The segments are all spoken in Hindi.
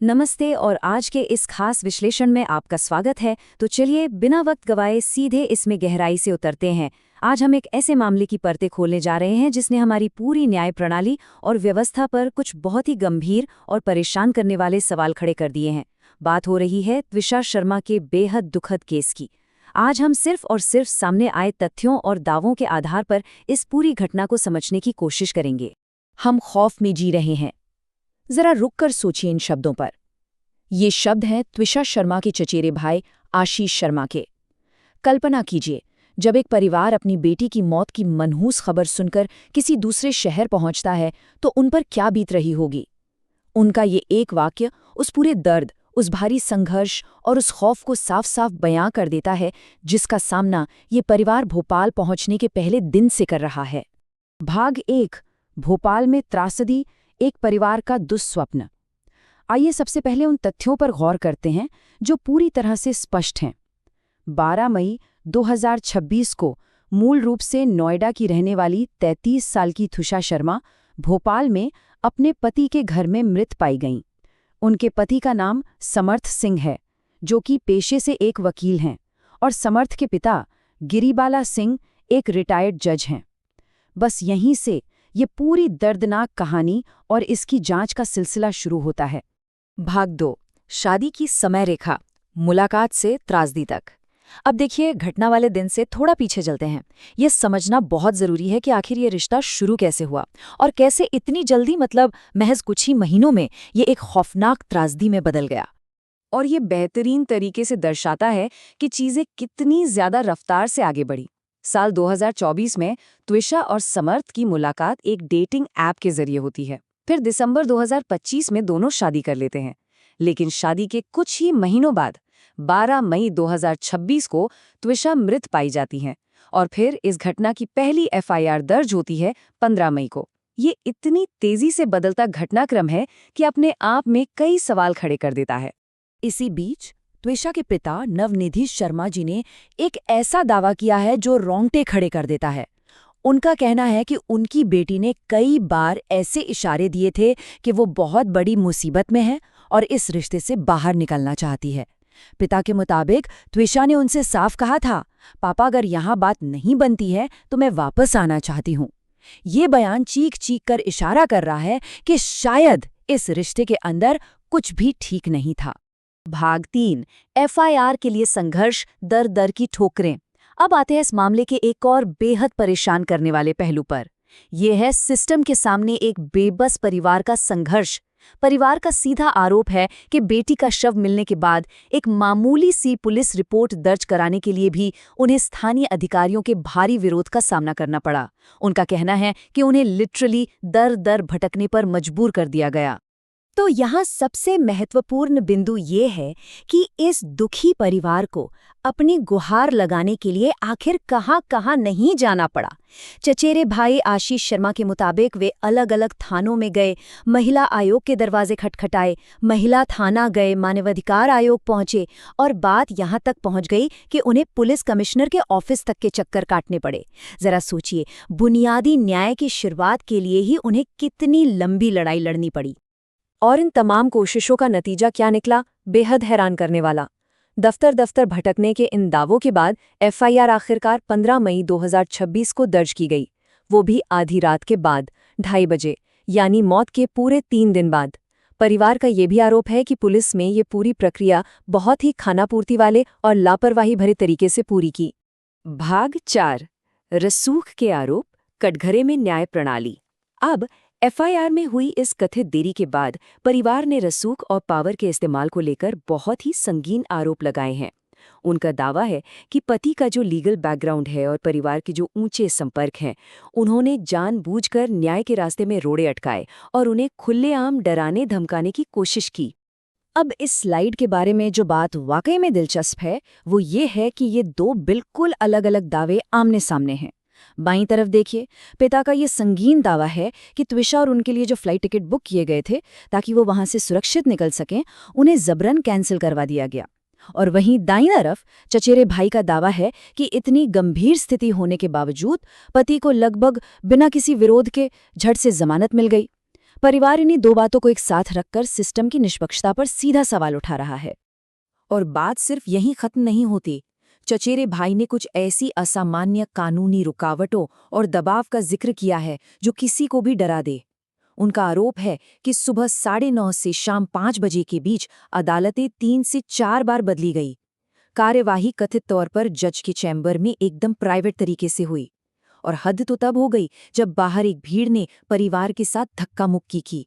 नमस्ते और आज के इस खास विश्लेषण में आपका स्वागत है। तो चलिए बिना वक्त गवाए सीधे इसमें गहराई से उतरते हैं। आज हम एक ऐसे मामले की परतें खोलने जा रहे हैं जिसने हमारी पूरी न्याय प्रणाली और व्यवस्था पर कुछ बहुत ही गंभीर और परेशान करने वाले सवाल खड़े कर दिए हैं। बात हो रही है त्विषा शर्मा के बेहद दुखद केस की। आज हम सिर्फ और सिर्फ सामने आए तथ्यों और दावों के आधार पर इस पूरी घटना को समझने की कोशिश करेंगे। हम खौफ में जी रहे हैं। जरा रुककर सोचिए इन शब्दों पर। ये शब्द हैं त्विषा शर्मा के चचेरे भाई आशीष शर्मा के। कल्पना कीजिए, जब एक परिवार अपनी बेटी की मौत की मनहूस खबर सुनकर किसी दूसरे शहर पहुंचता है तो उन पर क्या बीत रही होगी। उनका ये एक वाक्य उस पूरे दर्द, उस भारी संघर्ष और उस खौफ को साफ साफ बयां कर देता है जिसका सामना ये परिवार भोपाल पहुंचने के पहले दिन से कर रहा है। भाग 1, भोपाल में त्रासदी, एक परिवार का दुस्वप्न। आइए सबसे पहले उन तथ्यों पर गौर करते हैं जो पूरी तरह से स्पष्ट हैं। 12 मई 2026 को मूल रूप से नोएडा की रहने वाली 33 साल की त्विषा शर्मा भोपाल में अपने पति के घर में मृत पाई गईं। उनके पति का नाम समर्थ सिंह है, जो कि पेशे से एक वकील हैं, और समर्थ के पिता गिरिबाला सिंह एक रिटायर्ड जज हैं। बस यहीं से ये पूरी दर्दनाक कहानी और इसकी जांच का सिलसिला शुरू होता है। भाग 2, शादी की समय रेखा, मुलाकात से त्रासदी तक। अब देखिए, घटना वाले दिन से थोड़ा पीछे चलते हैं। ये समझना बहुत जरूरी है कि आखिर ये रिश्ता शुरू कैसे हुआ और कैसे इतनी जल्दी, मतलब महज कुछ ही महीनों में, ये एक खौफनाक त्रासदी में बदल गया। और ये बेहतरीन तरीके से दर्शाता है कि चीजें कितनी ज्यादा रफ्तार से आगे बढ़ी। साल 2024 में त्विषा और समर्थ की मुलाकात एक डेटिंग ऐप के जरिए होती है। फिर दिसंबर 2025 में दोनों शादी कर लेते हैं। लेकिन शादी के कुछ ही महीनों बाद 12 मई 2026 को त्विषा मृत पाई जाती हैं और फिर इस घटना की पहली एफआईआर दर्ज होती है 15 मई को। ये इतनी तेजी से बदलता घटनाक्रम है कि अपने आप में कई सवाल खड़े कर देता है। इसी बीच त्विषा के पिता नवनिधि शर्मा जी ने एक ऐसा दावा किया है जो रोंगटे खड़े कर देता है। उनका कहना है कि उनकी बेटी ने कई बार ऐसे इशारे दिए थे कि वो बहुत बड़ी मुसीबत में है और इस रिश्ते से बाहर निकलना चाहती है। पिता के मुताबिक त्विषा ने उनसे साफ कहा था, पापा अगर यहाँ बात नहीं बनती है तो मैं वापस आना चाहती हूँ। ये बयान चीख चीख कर इशारा कर रहा है कि शायद इस रिश्ते के अंदर कुछ भी ठीक नहीं था। भाग 3, एफआईआर के लिए संघर्ष, दर दर की ठोकरें। अब आते हैं इस मामले के एक और बेहद परेशान करने वाले पहलू पर। यह है सिस्टम के सामने एक बेबस परिवार का संघर्ष। परिवार का सीधा आरोप है कि बेटी का शव मिलने के बाद एक मामूली सी पुलिस रिपोर्ट दर्ज कराने के लिए भी उन्हें स्थानीय अधिकारियों के भारी विरोध का सामना करना पड़ा। उनका कहना है कि उन्हें लिटरली दर दर भटकने पर मजबूर कर दिया गया। तो यहाँ सबसे महत्वपूर्ण बिंदु ये है कि इस दुखी परिवार को अपनी गुहार लगाने के लिए आखिर कहाँ नहीं जाना पड़ा। चचेरे भाई आशीष शर्मा के मुताबिक वे अलग अलग थानों में गए, महिला आयोग के दरवाजे खटखटाए, महिला थाना गए, मानवाधिकार आयोग पहुंचे और बात यहाँ तक पहुंच गई कि उन्हें पुलिस कमिश्नर के ऑफिस तक के चक्कर काटने पड़े। जरा सोचिए, बुनियादी न्याय की शुरुआत के लिए ही उन्हें कितनी लंबी लड़ाई लड़नी पड़ी। और इन तमाम कोशिशों का नतीजा क्या निकला? बेहद हैरान करने वाला। दफ्तर दफ्तर भटकने के इन दावों के बाद एफआईआर आखिरकार 15 मई 2026 को दर्ज की गई, वो भी आधी रात के बाद 2:30 बजे, यानी मौत के पूरे 3 दिन बाद। परिवार का ये भी आरोप है कि पुलिस में ये पूरी प्रक्रिया बहुत ही खानापूर्ति वाले और लापरवाही भरे तरीके से पूरी की। भाग 4, रसूख के आरोप, कटघरे में न्याय प्रणाली। अब एफआईआर में हुई इस कथित देरी के बाद परिवार ने रसूख और पावर के इस्तेमाल को लेकर बहुत ही संगीन आरोप लगाए हैं। उनका दावा है कि पति का जो लीगल बैकग्राउंड है और परिवार के जो ऊंचे संपर्क हैं, उन्होंने जानबूझकर न्याय के रास्ते में रोड़े अटकाए और उन्हें खुलेआम डराने धमकाने की कोशिश की। अब इस स्लाइड के बारे में जो बात वाकई में दिलचस्प है वो ये है कि ये 2 बिल्कुल अलग अलग दावे आमने सामने हैं। बाईं तरफ देखिए, पिता का ये संगीन दावा है कि त्विषा और उनके लिए जो फ्लाइट टिकट बुक किए गए थे ताकि वो वहां से सुरक्षित निकल सकें, उन्हें जबरन कैंसिल करवा दिया गया। और वहीं दाईं तरफ चचेरे भाई का दावा है कि इतनी गंभीर स्थिति होने के बावजूद पति को लगभग बिना किसी विरोध के झट से जमानत मिल गई। परिवार इन्हीं दो बातों को एक साथ रखकर सिस्टम की निष्पक्षता पर सीधा सवाल उठा रहा है। और बात सिर्फ यहीं खत्म नहीं होती। चचेरे भाई ने कुछ ऐसी असामान्य कानूनी रुकावटों और दबाव का जिक्र किया है जो किसी को भी डरा दे। उनका आरोप है कि सुबह 9:30 से शाम 5 बजे के बीच अदालतें 3 से 4 बार बदली गई। कार्यवाही कथित तौर पर जज के चैम्बर में एकदम प्राइवेट तरीके से हुई। और हद तो तब हो गई जब बाहर एक भीड़ ने परिवार के साथ धक्का मुक्की की।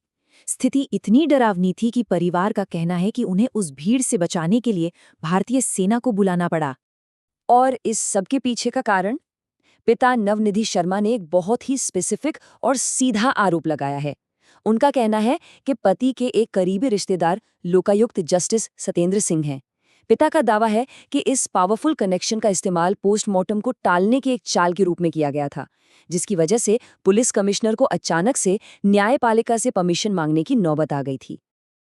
स्थिति इतनी डरावनी थी कि परिवार का कहना है कि उन्हें उस भीड़ से बचाने के लिए भारतीय सेना को बुलाना पड़ा। और इस सब के पीछे का कारण? पिता नवनिधि शर्मा ने एक बहुत ही स्पेसिफिक और सीधा आरोप लगाया है। उनका कहना है कि पति के एक करीबी रिश्तेदार लोकायुक्त जस्टिस सत्येंद्र सिंह हैं। पिता का दावा है कि इस पावरफुल कनेक्शन का इस्तेमाल पोस्टमार्टम को टालने के एक चाल के रूप में किया गया था, जिसकी वजह से पुलिस कमिश्नर को अचानक से न्यायपालिका से परमिशन मांगने की नौबत आ गई थी।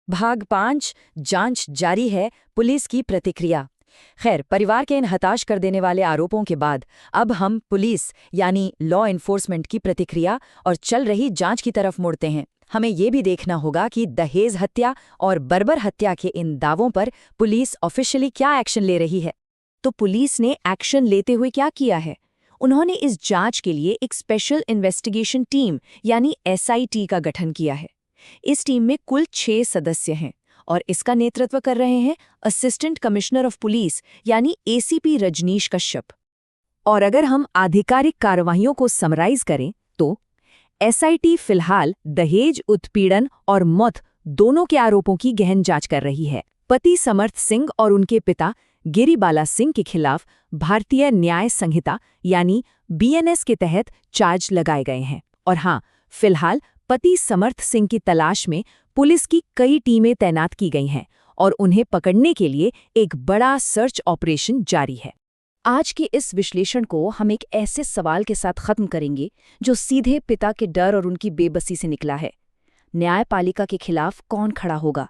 भाग 5 जांच जारी है, पुलिस की प्रतिक्रिया। खैर, परिवार के इन हताश कर देने वाले आरोपों के बाद अब हम पुलिस यानी लॉ एनफोर्समेंट की प्रतिक्रिया और चल रही जांच की तरफ मुड़ते हैं। हमें ये भी देखना होगा कि दहेज हत्या और बर्बर हत्या के इन दावों पर पुलिस ऑफिशियली क्या एक्शन ले रही है। तो पुलिस ने एक्शन लेते हुए क्या किया है? उन्होंने इस जांच के लिए एक स्पेशल इन्वेस्टिगेशन टीम यानी SIT का गठन किया है। इस टीम में कुल 6 सदस्य हैं और इसका नेतृत्व कर रहे हैं असिस्टेंट कमिश्नर ऑफ पुलिस यानी ACP रजनीश कश्यप। और अगर हम आधिकारिक कार्रवाइयों को समराइज करें तो SIT फिलहाल दहेज, उत्पीड़न और मौत दोनों के आरोपों की गहन जांच कर रही है। पति समर्थ सिंह और उनके पिता गिरिबाला सिंह के खिलाफ भारतीय न्याय संहिता यानी BNS के तहत चार्ज लगाए गए हैं। और हाँ, फिलहाल पति समर्थ सिंह की तलाश में पुलिस की कई टीमें तैनात की गई हैं और उन्हें पकड़ने के लिए एक बड़ा सर्च ऑपरेशन जारी है। आज के इस विश्लेषण को हम एक ऐसे सवाल के साथ खत्म करेंगे जो सीधे पिता के डर और उनकी बेबसी से निकला है। न्यायपालिका के खिलाफ कौन खड़ा होगा?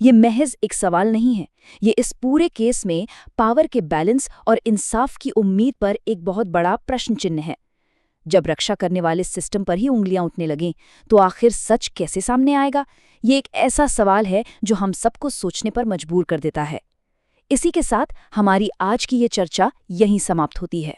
ये महज एक सवाल नहीं है, ये इस पूरे केस में पावर के बैलेंस और इंसाफ की उम्मीद पर एक बहुत बड़ा प्रश्न चिन्ह है। जब रक्षा करने वाले सिस्टम पर ही उंगलियां उठने लगें तो आखिर सच कैसे सामने आएगा? ये एक ऐसा सवाल है जो हम सबको सोचने पर मजबूर कर देता है। इसी के साथ हमारी आज की ये चर्चा यहीं समाप्त होती है।